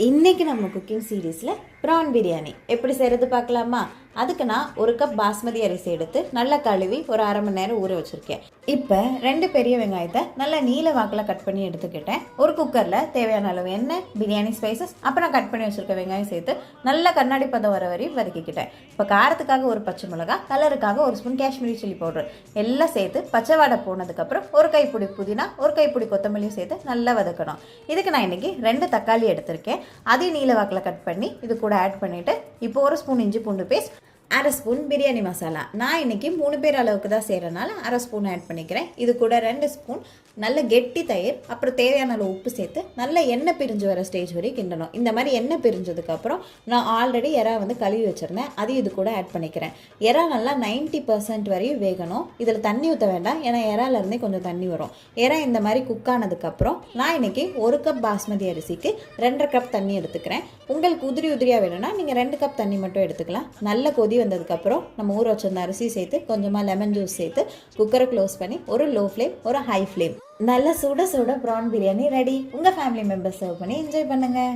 இன்றைக்கி நம்ம குக்கிங் சீரீஸில் ப்ரான் பிரியாணி எப்படி செய்கிறது பார்க்கலாமா? அதுக்கு நான் ஒரு கப் பாஸ்மதி அரிசி எடுத்து நல்லா கழுவி ஒரு அரை மணி நேரம் ஊற வச்சுருக்கேன். இப்போ 2 பெரிய வெங்காயத்தை நல்லா நீல வாக்கில் கட் பண்ணி எடுத்துக்கிட்டேன். ஒரு குக்கரில் தேவையான அளவு எண்ணெய், பிரியாணி ஸ்பைசஸ், அப்புறம் கட் பண்ணி வச்சுருக்க வெங்காயம் சேர்த்து நல்லா கண்ணாடி பதம் வர வரையும் வதக்கிக்கிட்டேன். இப்போ காரத்துக்காக ஒரு பச்சை மிளகா, கலருக்காக ஒரு ஸ்பூன் காஷ்மீரி சில்லி பவுடர் எல்லாம் சேர்த்து பச்சை வாடை போனதுக்கப்புறம் ஒரு கைப்பிடி புதினா, ஒரு கைப்பிடி கொத்தமல்லியும் சேர்த்து நல்லா வதக்கணும். இதுக்கு நான் இன்றைக்கி 2 தக்காளி எடுத்திருக்கேன். அதையும் நீல வாக்கில் கட் பண்ணி இது கூட ஆட் பண்ணிவிட்டு இப்போ ஒரு ஸ்பூன் இஞ்சி பூண்டு பேஸ்ட், அரை ஸ்பூன் பிரியாணி மசாலா. நான் இன்றைக்கி 3 பேர் அளவுக்கு தான் செய்கிறனால அரை ஸ்பூன் ஆட் பண்ணிக்கிறேன். இது கூட 2 ஸ்பூன் நல்ல கெட்டி தயிர், அப்புறம் தேவையான அளவு உப்பு சேர்த்து நல்ல எண்ணெய் பிரிஞ்சு வர ஸ்டேஜ் வரையும் கிண்டணும். இந்த மாதிரி எண்ணெய் பிரிஞ்சதுக்கப்புறம் நான் ஆல்ரெடி எறா கழுவி வச்சுருந்தேன், அதையும் இது கூட ஆட் பண்ணிக்கிறேன். எறா நல்லா 90% வரையும் வேகணும். இதில் தண்ணி ஊற்ற வேண்டாம், ஏன்னா எறாலேருந்தே கொஞ்சம் தண்ணி வரும். எறா இந்த மாதிரி குக் ஆனதுக்கப்புறம் நான் இன்றைக்கி 1 கப் பாஸ்மதி அரிசிக்கு 2.5 கப் தண்ணி எடுத்துக்கிறேன். உங்களுக்கு உதிரியாக வேணும்னா நீங்கள் 2 கப் தண்ணி மட்டும் எடுத்துக்கலாம். நல்ல கொதி வந்ததுக்கப்புறம் நம்ம ஊற வச்சிருந்த அரிசி சேர்த்து கொஞ்சமாக லெமன் ஜூஸ் சேர்த்து குக்கரை க்ளோஸ் பண்ணி ஒரு லோ ஃப்ளேம் ஒரு ஹை ஃப்ளேம் நல்ல சுட சுட ப்ரான் பிரியாணி ரெடி. உங்கள் ஃபேமிலி மெம்பர்ஸ் சர்வ் பண்ணி என்ஜாய் பண்ணுங்கள்.